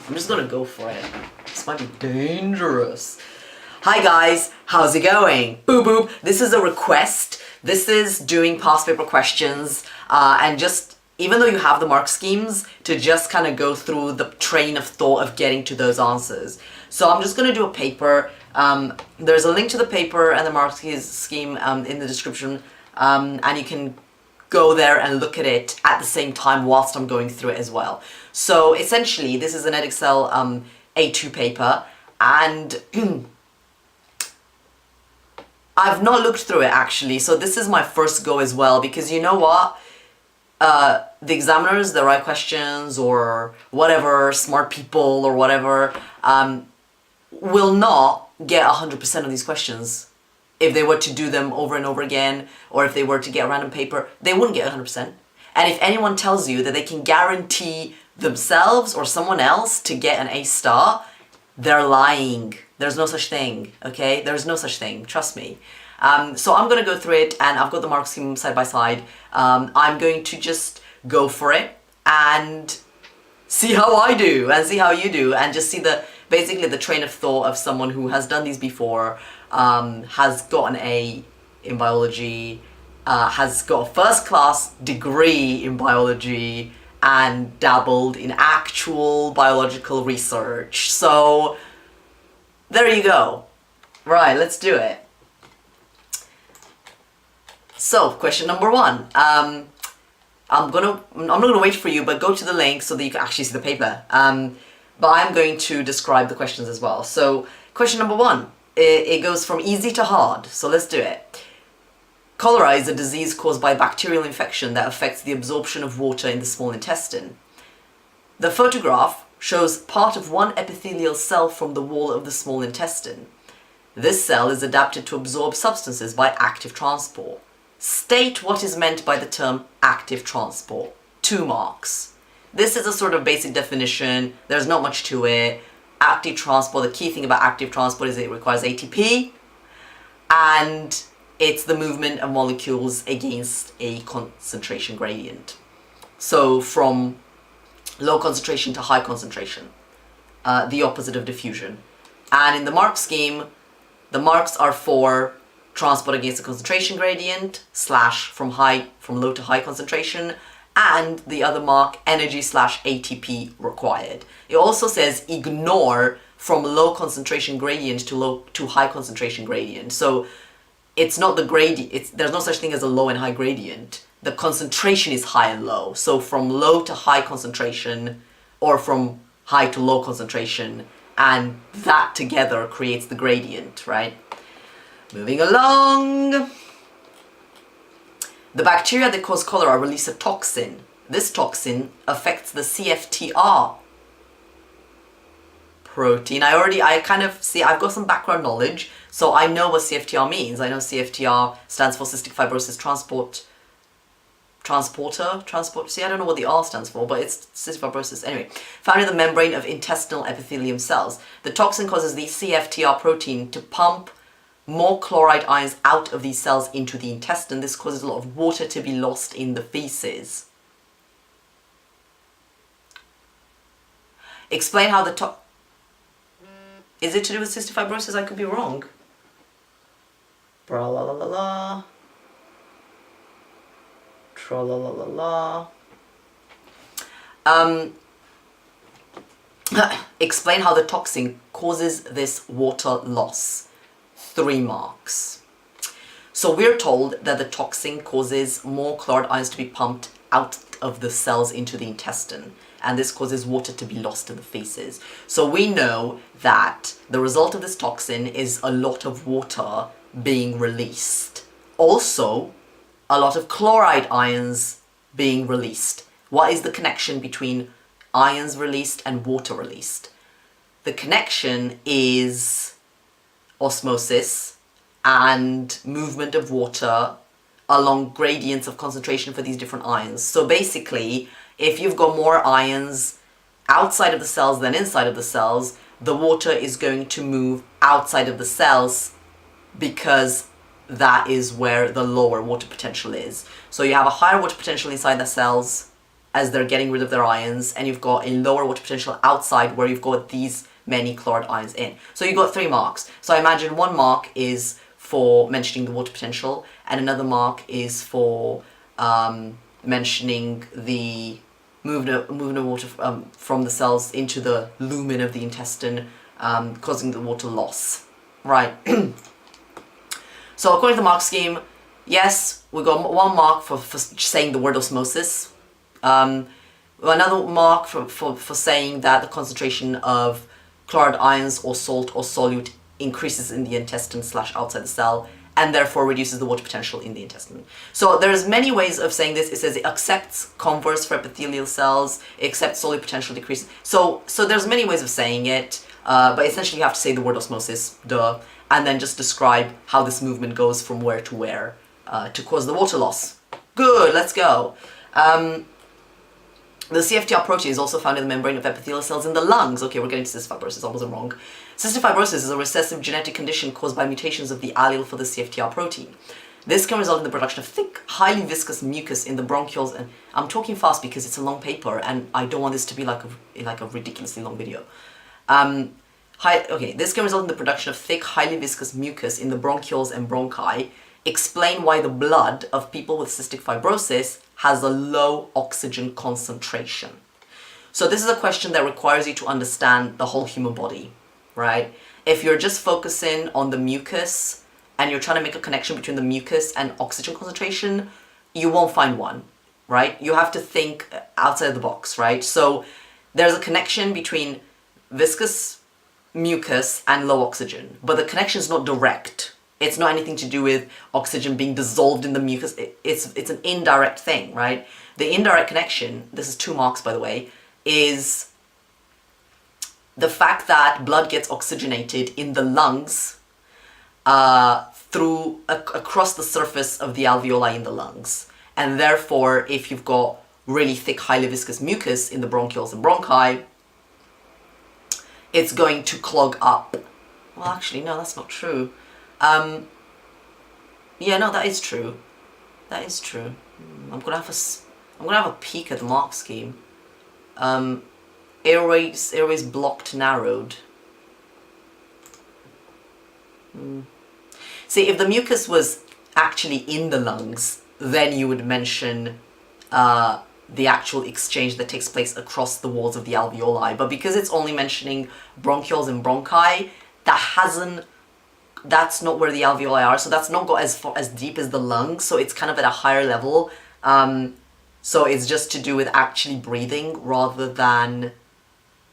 I'm just gonna go for it. This might be dangerous. Hi guys, how's it going? Boop boop. This is a request. This is doing past paper questions and just, even though you have the mark schemes, to just kind of go through the train of thought of getting to those answers. So I'm just going to do a paper. There's a link to the paper and the mark scheme in the description, and you can go there and look at it at the same time whilst I'm going through it as well. So essentially, this is an Edexcel A2 paper, and I've not looked through it actually, so this is my first go as well, because you know what? The examiners, the right questions or whatever, smart people or whatever, will not get 100% of these questions. If they were to do them over and over again, or if they were to get a random paper, they wouldn't get 100%. And if anyone tells you that they can guarantee themselves or someone else to get an A star, they're lying. There's no such thing, okay? There's no such thing, trust me. So I'm going to go through it, and I've got the mark scheme side by side. I'm going to just go for it and see how I do and see how you do, and just see basically the train of thought of someone who has done these before, has got an A in biology, has got a first class degree in biology, and dabbled in actual biological research. So there you go. Right, let's do it. So, question number 1. I'm not gonna wait for you, but go to the link so that you can actually see the paper. But I'm going to describe the questions as well. So, question number 1. It goes from easy to hard. So let's do it. Cholera is a disease caused by bacterial infection that affects the absorption of water in the small intestine. The photograph shows part of one epithelial cell from the wall of the small intestine. This cell is adapted to absorb substances by active transport. State what is meant by the term active transport. 2 marks. This is a sort of basic definition. There's not much to it. Active transport, the key thing about active transport is it requires ATP, and it's the movement of molecules against a concentration gradient. So from low concentration to high concentration, the opposite of diffusion. And in the mark scheme, the marks are for transport against the concentration gradient, slash from low to high concentration, and the other mark, energy slash ATP required. It also says ignore from low concentration gradient to high concentration gradient. So it's not the gradient, there's no such thing as a low and high gradient. The concentration is high and low. So from low to high concentration, or from high to low concentration, and that together creates the gradient, right? Moving along. The bacteria that cause cholera release a toxin. This toxin affects the CFTR protein. I kind of see, I've got some background knowledge, so I know what CFTR means. I know CFTR stands for cystic fibrosis transporter. See, I don't know what the R stands for, but it's cystic fibrosis. Anyway, found in the membrane of intestinal epithelium cells. The toxin causes the CFTR protein to pump more chloride ions out of these cells into the intestine. This causes a lot of water to be lost in the feces. Explain how the Is it to do with cystic fibrosis? I could be wrong. Bra la la la la. Tra la la la la. Explain how the toxin causes this water loss. 3 marks. So we're told that the toxin causes more chloride ions to be pumped out of the cells into the intestine, and this causes water to be lost in the feces. So we know that the result of this toxin is a lot of water being released. Also, a lot of chloride ions being released. What is the connection between ions released and water released? The connection is osmosis and movement of water along gradients of concentration for these different ions. So basically, if you've got more ions outside of the cells than inside of the cells, the water is going to move outside of the cells because that is where the lower water potential is. So you have a higher water potential inside the cells, as they're getting rid of their ions, and you've got a lower water potential outside where you've got these many chloride ions in. So you've got 3 marks. So I imagine 1 mark is for mentioning the water potential, and another mark is for mentioning the movement of water from the cells into the lumen of the intestine, causing the water loss. Right. So according to the mark scheme, yes, we got 1 mark for saying the word osmosis. Another mark for saying that the concentration of chloride ions or salt or solute increases in the intestine / outside the cell, and therefore reduces the water potential in the intestine. So there's many ways of saying this. It says it accepts converse for epithelial cells, it accepts solute potential decrease. So there's many ways of saying it, but essentially you have to say the word osmosis, duh, and then just describe how this movement goes from where to where to cause the water loss. Good, let's go. The CFTR protein is also found in the membrane of epithelial cells in the lungs. Okay, we're getting to cystic fibrosis, I wasn't wrong. Cystic fibrosis is a recessive genetic condition caused by mutations of the allele for the CFTR protein. This can result in the production of thick, highly viscous mucus in the bronchioles, and I'm talking fast because it's a long paper and I don't want this to be like a ridiculously long video. This can result in the production of thick, highly viscous mucus in the bronchioles and bronchi. Explain why the blood of people with cystic fibrosis has a low oxygen concentration. So this is a question that requires you to understand the whole human body, right? If you're just focusing on the mucus and you're trying to make a connection between the mucus and oxygen concentration, you won't find one, right? You have to think outside the box, right? So there's a connection between viscous mucus and low oxygen, but the connection is not direct. It's not anything to do with oxygen being dissolved in the mucus. It's an indirect thing, right? The indirect connection, this is 2 marks by the way, is the fact that blood gets oxygenated in the lungs across the surface of the alveoli in the lungs. And therefore, if you've got really thick, highly viscous mucus in the bronchioles and bronchi, it's going to clog up. Well, actually, no, that's not true. Yeah, no, that is true. That is true. I'm gonna have a peek at the mark scheme. Airways blocked, narrowed. See, if the mucus was actually in the lungs, then you would mention the actual exchange that takes place across the walls of the alveoli. But because it's only mentioning bronchioles and bronchi, that's not where the alveoli are, so that's not got as deep as the lungs, so it's kind of at a higher level. So it's just to do with actually breathing rather than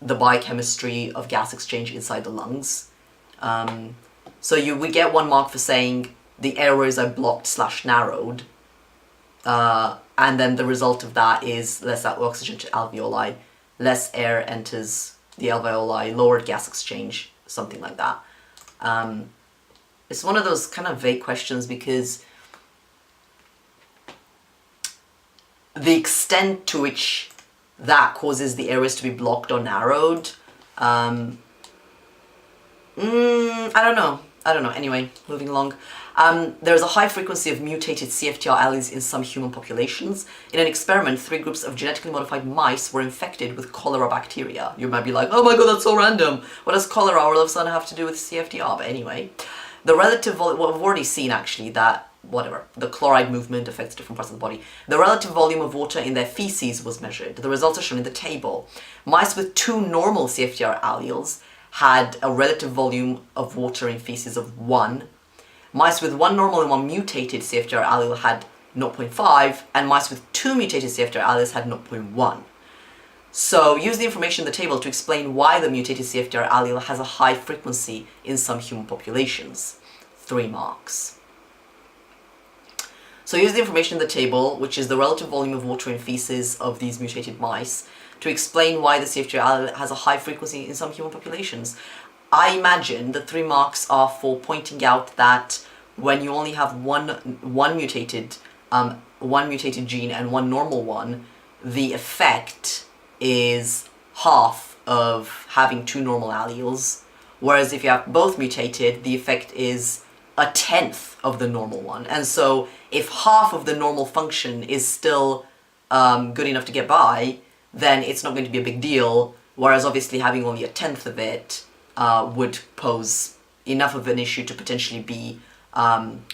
the biochemistry of gas exchange inside the lungs. So we get 1 mark for saying the airways are blocked / narrowed, and then the result of that is less oxygen to alveoli, less air enters the alveoli, lowered gas exchange, something like that. It's one of those kind of vague questions because the extent to which that causes the areas to be blocked or narrowed, I don't know. Anyway, moving along. There's a high frequency of mutated CFTR alleles in some human populations. In an experiment, 3 groups of genetically modified mice were infected with cholera bacteria. You might be like, oh my god, that's so random. What does cholera all of a sudden have to do with CFTR? But anyway, the relative volume, well, we've already seen actually that, whatever, the chloride movement affects different parts of the body. The relative volume of water in their feces was measured. The results are shown in the table. Mice with 2 normal CFTR alleles had a relative volume of water in feces of 1. Mice with 1 normal and 1 mutated CFTR allele had 0.5, and mice with 2 mutated CFTR alleles had 0.1. So use the information in the table to explain why the mutated CFTR allele has a high frequency in some human populations. 3 marks. So use the information in the table, which is the relative volume of water in feces of these mutated mice, to explain why the CFTR allele has a high frequency in some human populations. I imagine the 3 marks are for pointing out that when you only have one mutated gene and 1 normal one, the effect is half of having 2 normal alleles, whereas if you have both mutated, the effect is 1/10 of the normal one. And so if half of the normal function is still good enough to get by, then it's not going to be a big deal. Whereas obviously having only a tenth of it would pose enough of an issue to potentially be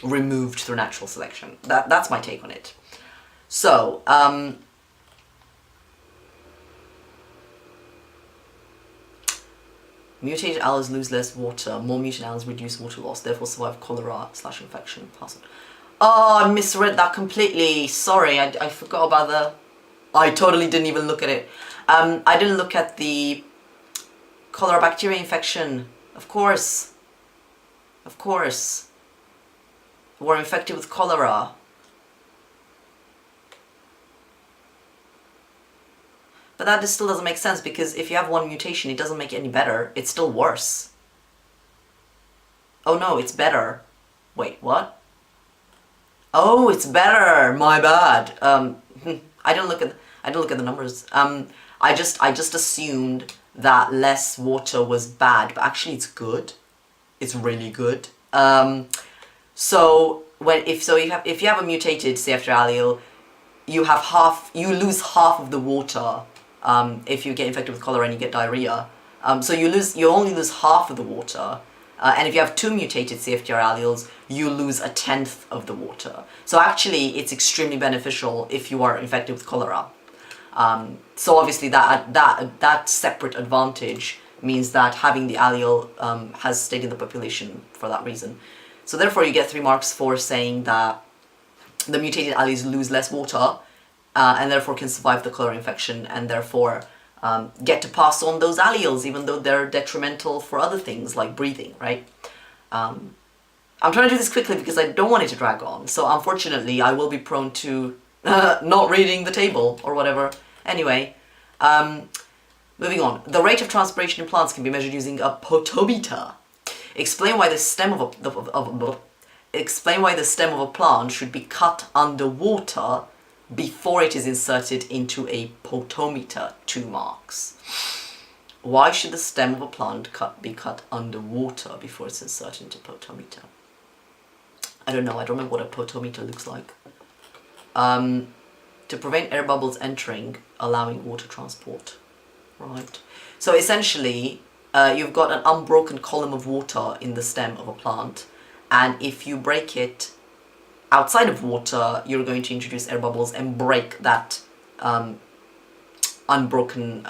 removed through natural selection. That's my take on it. So, mutated alleles lose less water, more mutated alleles reduce water loss, therefore survive cholera/infection. Oh, I misread that completely. Sorry, I forgot about the... I totally didn't even look at it. I didn't look at the cholera bacteria infection. Of course. Of course. We're infected with cholera. But that just still doesn't make sense, because if you have one mutation, it doesn't make it any better. It's still worse. Oh no, it's better. Wait, what? Oh, it's better. My bad. I don't look at the numbers. I just assumed that less water was bad, but actually it's good. It's really good. So if you have a mutated CF2 allele, you lose half of the water. If you get infected with cholera and you get diarrhea, so you only lose half of the water. And if you have two mutated CFTR alleles, you lose a tenth of the water. So actually, it's extremely beneficial if you are infected with cholera. So obviously, that separate advantage means that having the allele has stayed in the population for that reason. So therefore, you get 3 marks for saying that the mutated alleles lose less water, and therefore can survive the cholera infection, and therefore get to pass on those alleles, even though they're detrimental for other things like breathing, right? I'm trying to do this quickly because I don't want it to drag on, so unfortunately I will be prone to not reading the table or whatever. Anyway, moving on. The rate of transpiration in plants can be measured using a potometer. Explain why the stem of a plant should be cut underwater before it is inserted into a potometer. 2 marks. Why should the stem of a plant be cut underwater before it's inserted into a potometer? I don't know. I don't know what a potometer looks like. To prevent air bubbles entering, allowing water transport. Right. So essentially, you've got an unbroken column of water in the stem of a plant, and if you break it outside of water, you're going to introduce air bubbles and break that unbroken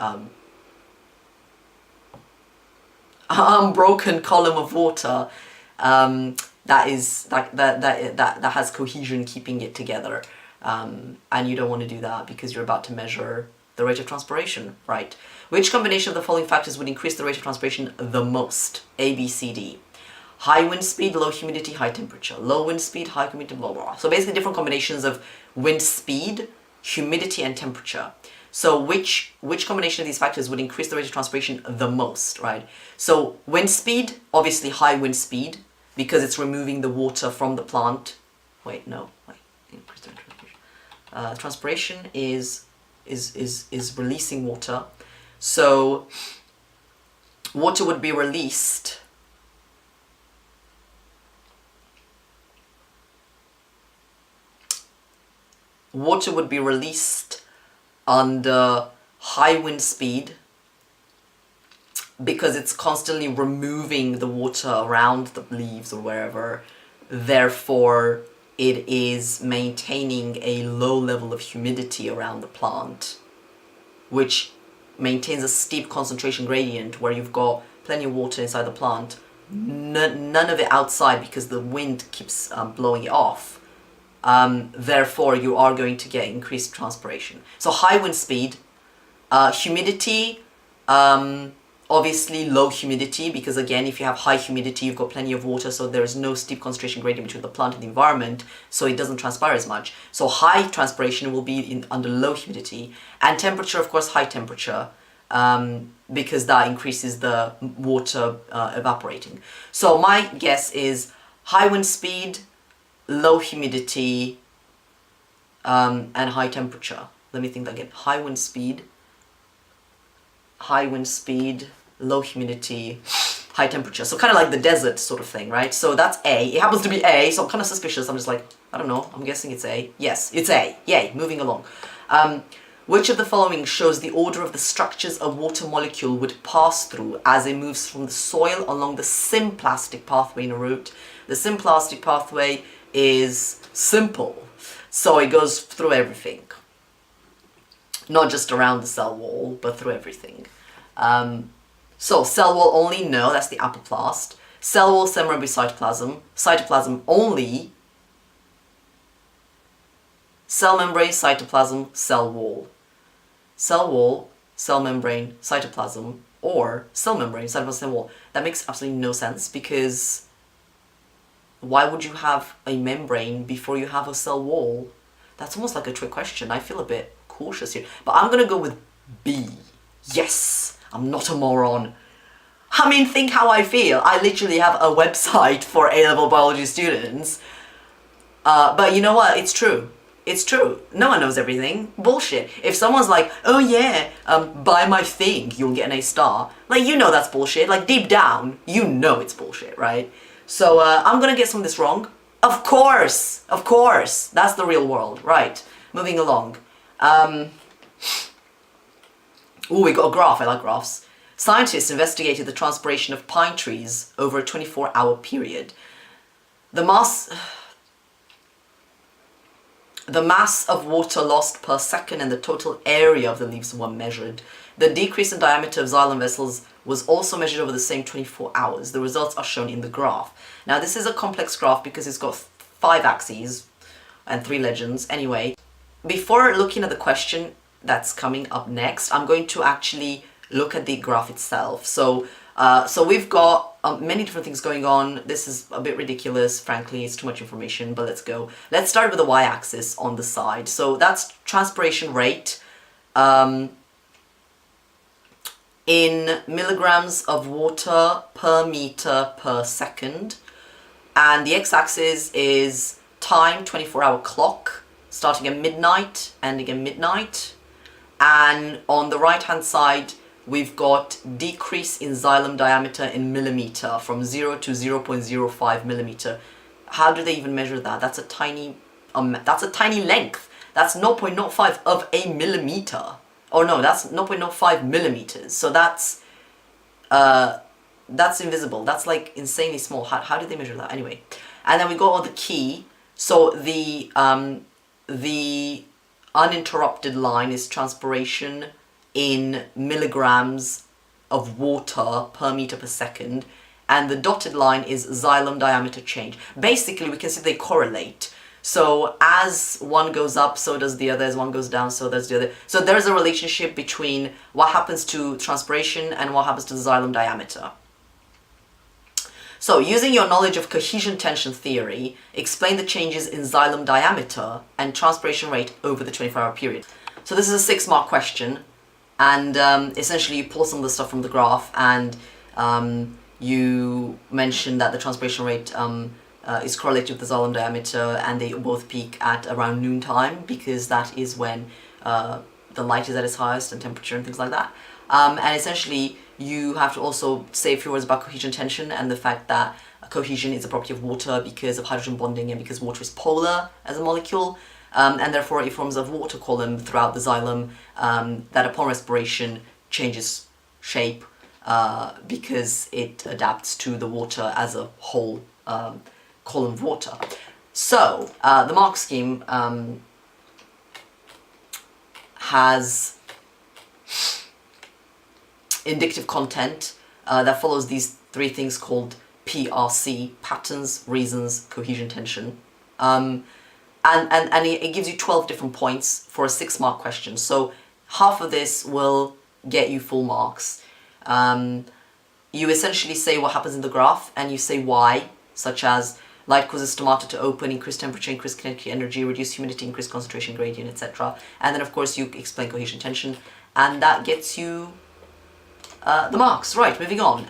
column of water that has cohesion keeping it together, and you don't want to do that because you're about to measure the rate of transpiration, right? Which combination of the following factors would increase the rate of transpiration the most? A, B, C, D. High wind speed, low humidity, high temperature. Low wind speed, high humidity, blah, blah, blah. So basically different combinations of wind speed, humidity, and temperature. So which combination of these factors would increase the rate of transpiration the most, right? So wind speed, obviously high wind speed, because it's removing the water from the plant. Wait, no. Wait. Increase the rate of transpiration. Transpiration is releasing water. So water would be released under high wind speed because it's constantly removing the water around the leaves or wherever. Therefore, it is maintaining a low level of humidity around the plant, which maintains a steep concentration gradient where you've got plenty of water inside the plant, none of it outside because the wind keeps blowing it off. Therefore, you are going to get increased transpiration. So high wind speed, humidity, obviously low humidity, because again, if you have high humidity, you've got plenty of water, so there is no steep concentration gradient between the plant and the environment, so it doesn't transpire as much. So high transpiration will be under low humidity, and temperature, of course, high temperature, because that increases the water evaporating. So my guess is high wind speed, low humidity, and high temperature. Let me think that again. High wind speed, low humidity, high temperature. So kind of like the desert sort of thing, right? So that's A. It happens to be A, so I'm kind of suspicious. I'm just like, I don't know. I'm guessing it's A. Yes, it's A. Yay, moving along. Which of the following shows the order of the structures a water molecule would pass through as it moves from the soil along the symplastic pathway in a root? The symplastic pathway is simple, so it goes through everything. Not just around the cell wall, but through everything. So cell wall only, no, that's the apoplast. Cell wall, cell membrane, cytoplasm. Cytoplasm only. Cell membrane, cytoplasm, cell wall. Cell wall, cell membrane, cytoplasm, or cell membrane, cytoplasm, cell wall. That makes absolutely no sense, because why would you have a membrane before you have a cell wall? That's almost like a trick question. I feel a bit cautious here, but I'm gonna go with B. Yes, I'm not a moron. I mean, think how I feel. I literally have a website for A-level biology students, but you know what? It's true. It's true. No one knows everything. Bullshit. If someone's like, oh yeah, buy my thing, you'll get an A star. Like, you know that's bullshit. Like, deep down, you know it's bullshit, right? So, I'm gonna get some of this wrong. Of course! Of course! That's the real world. Right. Moving along. Ooh, we got a graph. I like graphs. Scientists investigated the transpiration of pine trees over a 24-hour period. The mass of water lost per second and the total area of the leaves were measured. The decrease in diameter of xylem vessels was also measured over the same 24 hours. The results are shown in the graph. Now, this is a complex graph because it's got 5 axes and 3 legends. Anyway, before looking at the question that's coming up next, I'm going to actually look at the graph itself. So we've got many different things going on. This is a bit ridiculous, frankly, it's too much information, but let's go. Let's start with the y-axis on the side. So that's transpiration rate in milligrams of water per meter per second. And the x-axis is time, 24-hour clock, starting at midnight, ending at midnight. And on the right-hand side, we've got decrease in xylem diameter in millimeter from 0 to 0.05 millimeter. How do they even measure that? That's a tiny length. That's 0.05 of a millimeter. Oh no, that's 0.05 millimeters. So that's invisible. That's like insanely small. How do they measure that? Anyway, and then we go on the key. So the uninterrupted line is transpiration in milligrams of water per meter per second, and the dotted line is xylem diameter change. Basically, we can see they correlate. So as one goes up, so does the other. As one goes down, so does the other. So there's a relationship between what happens to transpiration and what happens to the xylem diameter. So, using your knowledge of cohesion tension theory, explain the changes in xylem diameter and transpiration rate over the 24-hour period. So this is a 6-mark question, and essentially you pull some of the stuff from the graph, and you mention that the transpiration rate is correlated with the xylem diameter, and they both peak at around noontime, because that is when the light is at its highest and temperature and things like that. And essentially, you have to also say a few words about cohesion tension and the fact that cohesion is a property of water because of hydrogen bonding and because water is polar as a molecule, and therefore it forms a water column throughout the xylem that upon respiration changes shape because it adapts to the water as a whole column of water. So the mark scheme has indicative content that follows these 3 things called PRC, patterns, reasons, cohesion, tension. And it gives you 12 different points for a 6-mark question. So half of this will get you full marks. You essentially say what happens in the graph and you say why, such as light causes stomata to open, increase temperature, increase kinetic energy, reduce humidity, increase concentration gradient, etc. And then of course you explain cohesion, tension, and that gets you the marks. Right, moving on.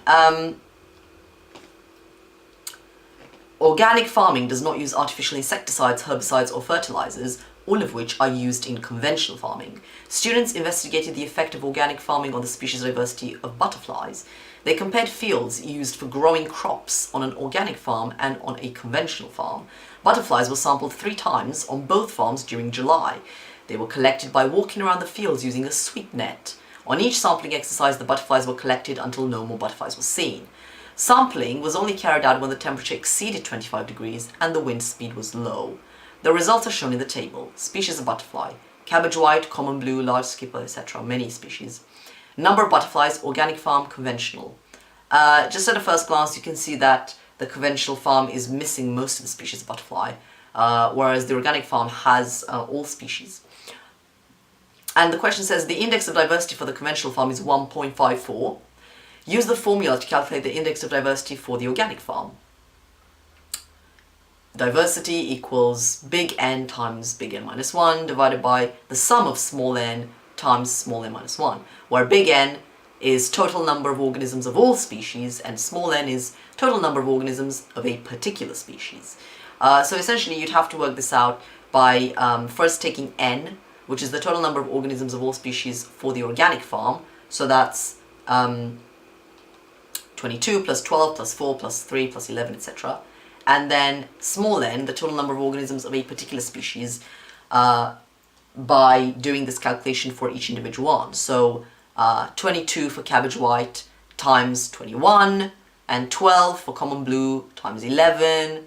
Organic farming does not use artificial insecticides, herbicides or fertilizers, all of which are used in conventional farming. Students investigated the effect of organic farming on the species diversity of butterflies. They compared fields used for growing crops on an organic farm and on a conventional farm. Butterflies were sampled 3 times on both farms during July. They were collected by walking around the fields using a sweep net. On each sampling exercise, the butterflies were collected until no more butterflies were seen. Sampling was only carried out when the temperature exceeded 25 degrees and the wind speed was low. The results are shown in the table. Species of butterfly: cabbage white, common blue, large skipper, etc. Many species. Number of butterflies: organic farm, conventional. Just at a first glance, you can see that the conventional farm is missing most of the species of butterfly, whereas the organic farm has all species. And the question says the index of diversity for the conventional farm is 1.54. Use the formula to calculate the index of diversity for the organic farm. Diversity equals big N times big N minus 1 divided by the sum of small n times small n minus 1, where big N is total number of organisms of all species and small n is total number of organisms of a particular species. So essentially you'd have to work this out by first taking n, which is the total number of organisms of all species for the organic farm. So that's 22 plus 12 plus 4 plus 3 plus 11, etc. And then small n, the total number of organisms of a particular species, by doing this calculation for each individual one. So 22 for cabbage white times 21, and 12 for common blue times 11.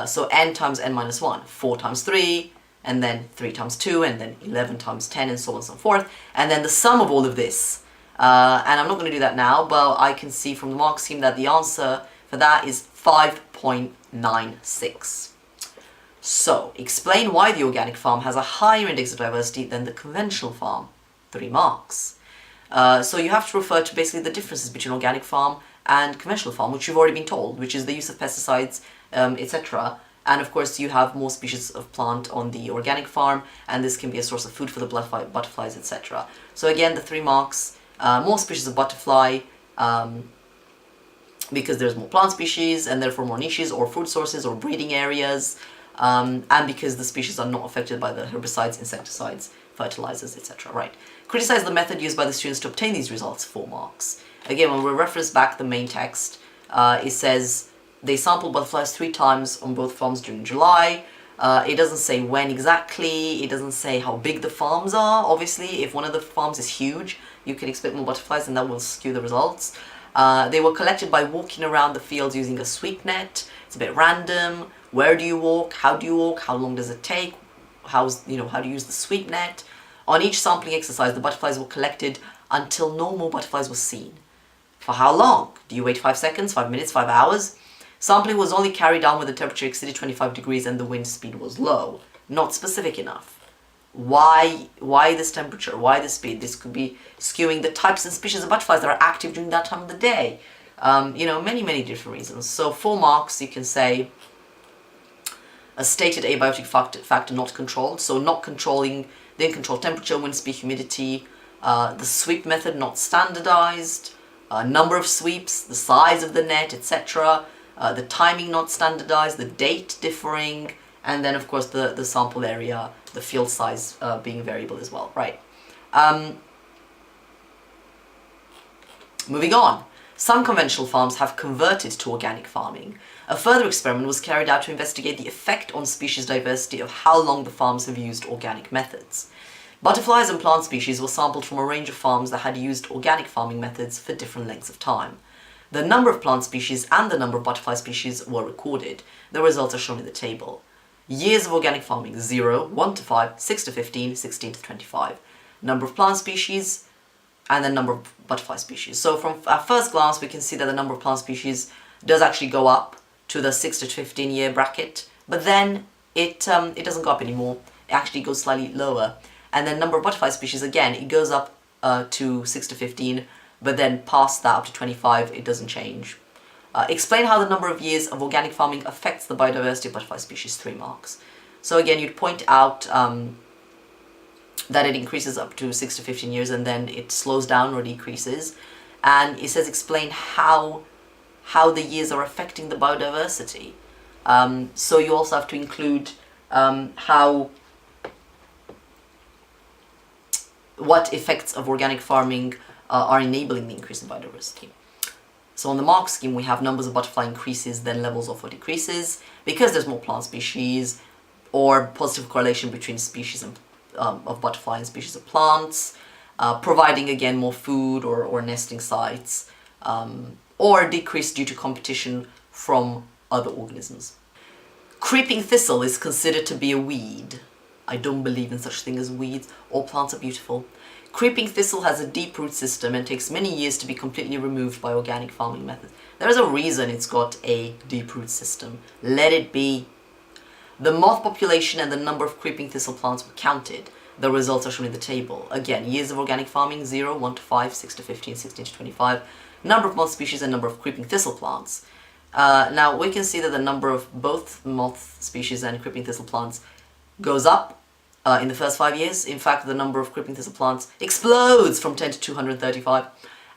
So n times n minus 1, 4 times 3, and then 3 times 2, and then 11 times 10, and so on and so forth. And then the sum of all of this, and I'm not going to do that now, but I can see from the mark scheme that the answer for that is 5.96. So, explain why the organic farm has a higher index of diversity than the conventional farm. 3 marks. So you have to refer to basically the differences between organic farm and conventional farm, which you've already been told, which is the use of pesticides, etc. And of course you have more species of plant on the organic farm, and this can be a source of food for the butterflies, etc. So again, the 3 marks, more species of butterfly, because there's more plant species and therefore more niches or food sources or breeding areas, and because the species are not affected by the herbicides, insecticides, fertilizers, etc. Right. Criticize the method used by the students to obtain these results, 4 marks. Again, when we reference back the main text, it says they sampled butterflies 3 times on both farms during July. It doesn't say when exactly, it doesn't say how big the farms are. Obviously, if one of the farms is huge, you can expect more butterflies and that will skew the results. They were collected by walking around the fields using a sweep net. It's a bit random. Where do you walk? How do you walk? How long does it take? How do you use the sweep net? On each sampling exercise, the butterflies were collected until no more butterflies were seen. For how long? Do you wait 5 seconds, 5 minutes, 5 hours? Sampling was only carried out when the temperature exceeded 25 degrees and the wind speed was low. Not specific enough. Why this temperature? Why this speed? This could be skewing the types and species of butterflies that are active during that time of the day. Many different reasons. So 4 marks, you can say a stated abiotic factor not controlled. So not controlling the uncontrolled temperature, wind speed, humidity. The sweep method not standardized. Number of sweeps, the size of the net, etc. The timing not standardized, the date differing, and then of course the sample area, the field size being variable as well, right? Moving on. Some conventional farms have converted to organic farming. A further experiment was carried out to investigate the effect on species diversity of how long the farms have used organic methods. Butterflies and plant species were sampled from a range of farms that had used organic farming methods for different lengths of time. The number of plant species and the number of butterfly species were recorded. The results are shown in the table. Years of organic farming: 0, 1 to 5, 6 to 15, 16 to 25. Number of plant species and the number of butterfly species. So from at first glance, we can see that the number of plant species does actually go up to the 6 to 15 year bracket, but then it doesn't go up anymore. It actually goes slightly lower. And then number of butterfly species, again, it goes up to 6 to 15, but then past that up to 25, it doesn't change. Explain how the number of years of organic farming affects the biodiversity of butterfly species, 3 marks. So again, you'd point out that it increases up to 6 to 15 years and then it slows down or decreases. And it says explain how the years are affecting the biodiversity. So you also have to include what effects of organic farming are enabling the increase in biodiversity. So on the mark scheme, we have numbers of butterfly increases, then levels of what decreases, because there's more plant species, or positive correlation between species and of butterfly and species of plants, providing again more food or nesting sites, or decrease due to competition from other organisms. Creeping thistle is considered to be a weed. I don't believe in such thing as weeds. All plants are beautiful. Creeping thistle has a deep root system and takes many years to be completely removed by organic farming methods. There is a reason it's got a deep root system. Let it be. The moth population and the number of creeping thistle plants were counted. The results are shown in the table. Again, years of organic farming, 0, 1 to 5, 6 to 15, 16 to 25. Number of moth species and number of creeping thistle plants. Now, we can see that the number of both moth species and creeping thistle plants goes up in the first 5 years. In fact, the number of creeping thistle plants explodes from 10 to 235,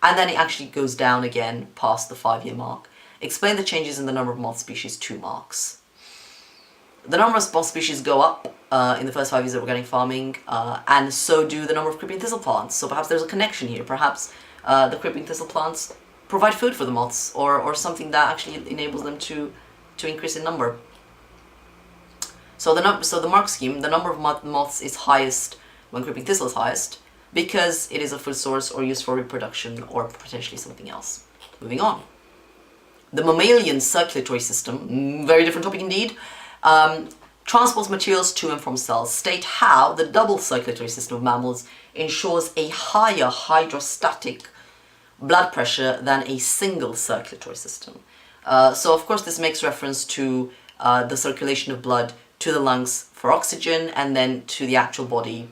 and then it actually goes down again past the 5-year mark. Explain the changes in the number of moth species, 2 marks. The number of moth species go up in the first 5 years of organic farming, and so do the number of creeping thistle plants. So perhaps there's a connection here. Perhaps the creeping thistle plants provide food for the moths, or something that actually enables them to increase in number. So the mark scheme, the number of moths is highest when creeping thistle is highest, because it is a food source or used for reproduction or potentially something else. Moving on. The mammalian circulatory system, very different topic indeed, transports materials to and from cells. State how the double circulatory system of mammals ensures a higher hydrostatic blood pressure than a single circulatory system. So of course this makes reference to the circulation of blood to the lungs for oxygen, and then to the actual body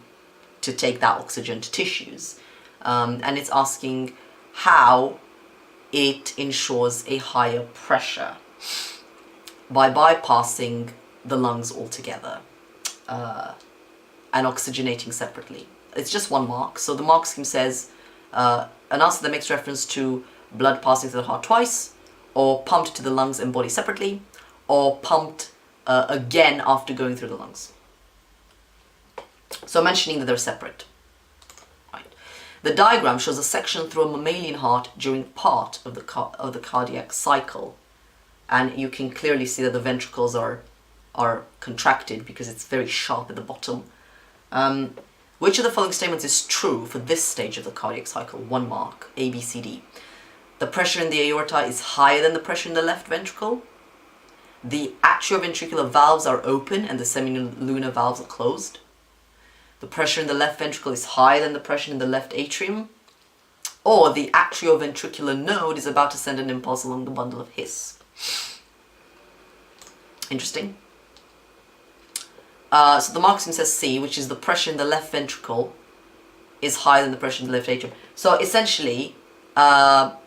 to take that oxygen to tissues. And it's asking how it ensures a higher pressure by bypassing the lungs altogether and oxygenating separately. It's just 1 mark. So the mark scheme says an answer that makes reference to blood passing through the heart twice, or pumped to the lungs and body separately, or pumped again after going through the lungs. So mentioning that they're separate. Right. The diagram shows a section through a mammalian heart during part of the cardiac cycle, and you can clearly see that the ventricles are contracted because it's very sharp at the bottom. Which of the following statements is true for this stage of the cardiac cycle? 1 mark. A, B, C, D. The pressure in the aorta is higher than the pressure in the left ventricle. The atrioventricular valves are open and the semilunar valves are closed. The pressure in the left ventricle is higher than the pressure in the left atrium. Or the atrioventricular node is about to send an impulse along the bundle of His. Interesting. So the mark scheme says C, which is the pressure in the left ventricle is higher than the pressure in the left atrium. So essentially, the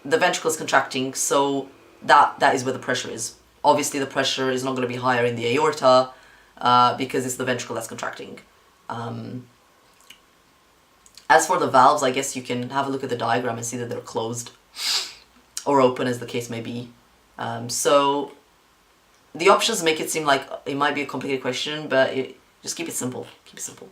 ventricle is contracting, so that is where the pressure is. Obviously, the pressure is not going to be higher in the aorta because it's the ventricle that's contracting. As for the valves, I guess you can have a look at the diagram and see that they're closed or open, as the case may be. So the options make it seem like it might be a complicated question, but just keep it simple. Keep it simple.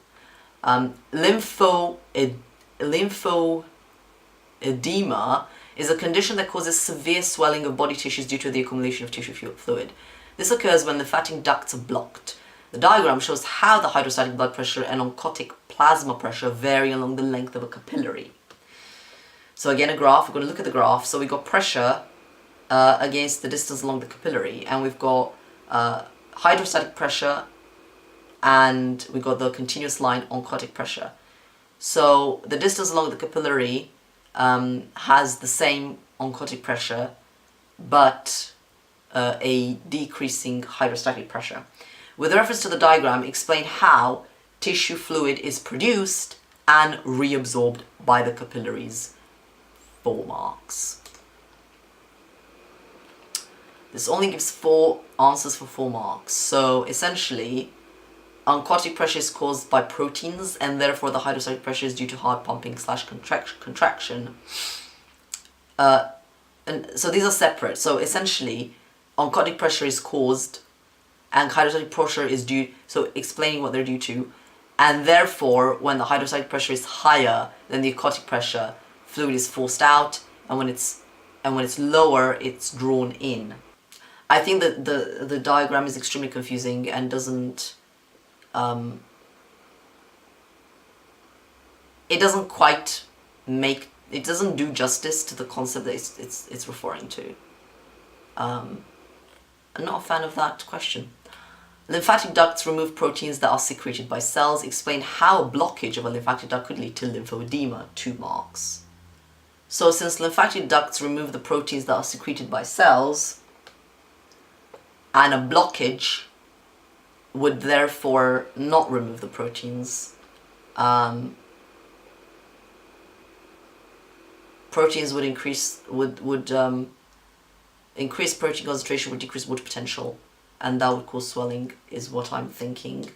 Lymphoedema is a condition that causes severe swelling of body tissues due to the accumulation of tissue fluid. This occurs when lymphatic ducts are blocked. The diagram shows how the hydrostatic blood pressure and oncotic plasma pressure vary along the length of a capillary. So again, a graph. We're going to look at the graph. So we've got pressure against the distance along the capillary, and we've got hydrostatic pressure, and we've got the continuous line oncotic pressure. So the distance along the capillary has the same oncotic pressure, but a decreasing hydrostatic pressure. With reference to the diagram, explain how tissue fluid is produced and reabsorbed by the capillaries. 4 marks. This only gives 4 answers for 4 marks. So essentially, oncotic pressure is caused by proteins, and therefore the hydrostatic pressure is due to heart pumping / contraction. And so these are separate. So essentially, oncotic pressure is caused and hydrostatic pressure is due, so explaining what they're due to, and therefore when the hydrostatic pressure is higher than the oncotic pressure, fluid is forced out, and when it's lower, it's drawn in. I think that the diagram is extremely confusing and doesn't it doesn't quite it doesn't do justice to the concept that it's referring to. I'm not a fan of that question. Lymphatic ducts remove proteins that are secreted by cells. Explain how a blockage of a lymphatic duct could lead to lymphedema. 2 marks. So since lymphatic ducts remove the proteins that are secreted by cells, and a blockage would therefore not remove the proteins, proteins would increase protein concentration, would decrease water potential, and that would cause swelling, is what I'm thinking.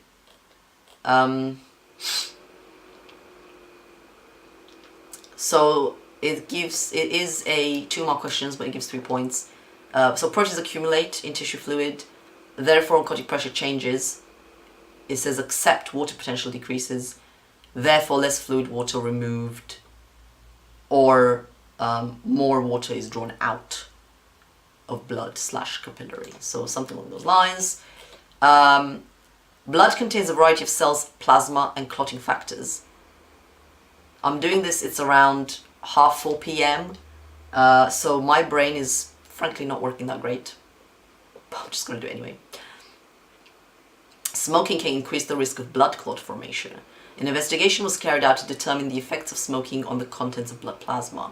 So it is a 2-mark questions, but it gives 3 points. So proteins accumulate in tissue fluid, therefore oncotic pressure changes. It says except water potential decreases, therefore less fluid water removed, or more water is drawn out of blood / capillary. So something along those lines. Blood contains a variety of cells, plasma, and clotting factors. I'm doing this, it's around 4:30 p.m. So my brain is frankly not working that great. But I'm just going to do it anyway. Smoking can increase the risk of blood clot formation. An investigation was carried out to determine the effects of smoking on the contents of blood plasma.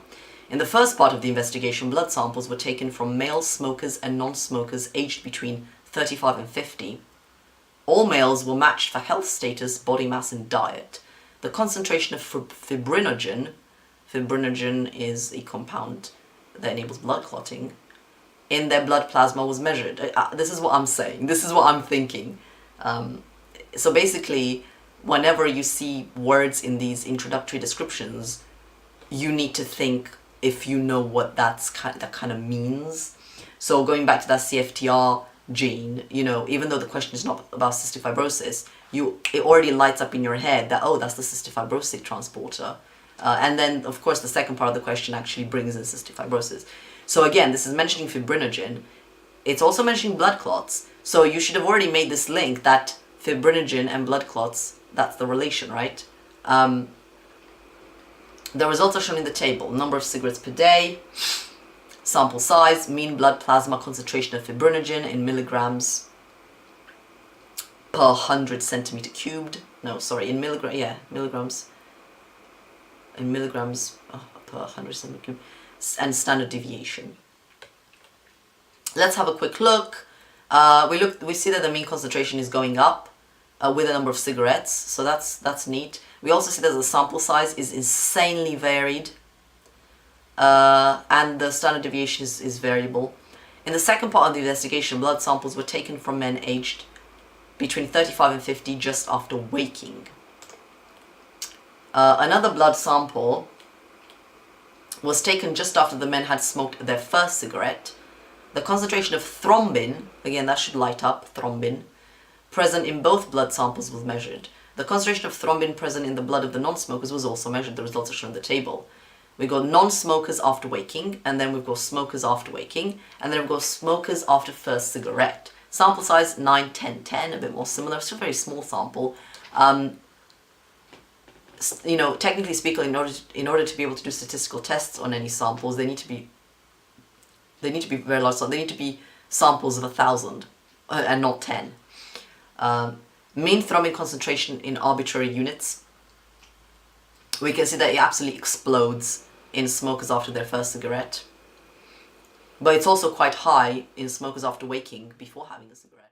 In the first part of the investigation, blood samples were taken from male smokers and non-smokers aged between 35 and 50. All males were matched for health status, body mass, and diet. The concentration of fibrinogen is a compound that enables blood clotting, in their blood plasma was measured. This is what I'm saying. This is what I'm thinking. So basically, whenever you see words in these introductory descriptions, you need to think if you know what that kind of means. So going back to that CFTR gene, you know, even though the question is not about cystic fibrosis, it already lights up in your head that, oh, that's the cystic fibrosis transporter. And then, of course, the second part of the question actually brings in cystic fibrosis. So again, this is mentioning fibrinogen. It's also mentioning blood clots. So you should have already made this link that fibrinogen and blood clots, that's the relation, right? The results are shown in the table. Number of cigarettes per day, sample size, mean blood plasma concentration of fibrinogen in milligrams per 100 centimeter cubed. No, sorry, in milligrams. In milligrams per 100 centimeter cubed. And standard deviation. Let's have a quick look. We see that the mean concentration is going up with the number of cigarettes, so that's neat. We also see that the sample size is insanely varied, and the standard deviation is variable. In the second part of the investigation, blood samples were taken from men aged between 35 and 50 just after waking. Another blood sample was taken just after the men had smoked their first cigarette. The concentration of thrombin, again that should light up, thrombin, present in both blood samples was measured. The concentration of thrombin present in the blood of the non-smokers was also measured. The results are shown on the table. We've got non-smokers after waking, and then we've got smokers after waking, and then we've got smokers after first cigarette. Sample size 9, 10, 10, a bit more similar. It's a very small sample. You know, technically speaking, in order to be able to do statistical tests on any samples, they need to be very large. They need to be samples of 1,000 and not 10. Mean thrombin concentration in arbitrary units. We can see that it absolutely explodes in smokers after their first cigarette, but it's also quite high in smokers after waking before having a cigarette.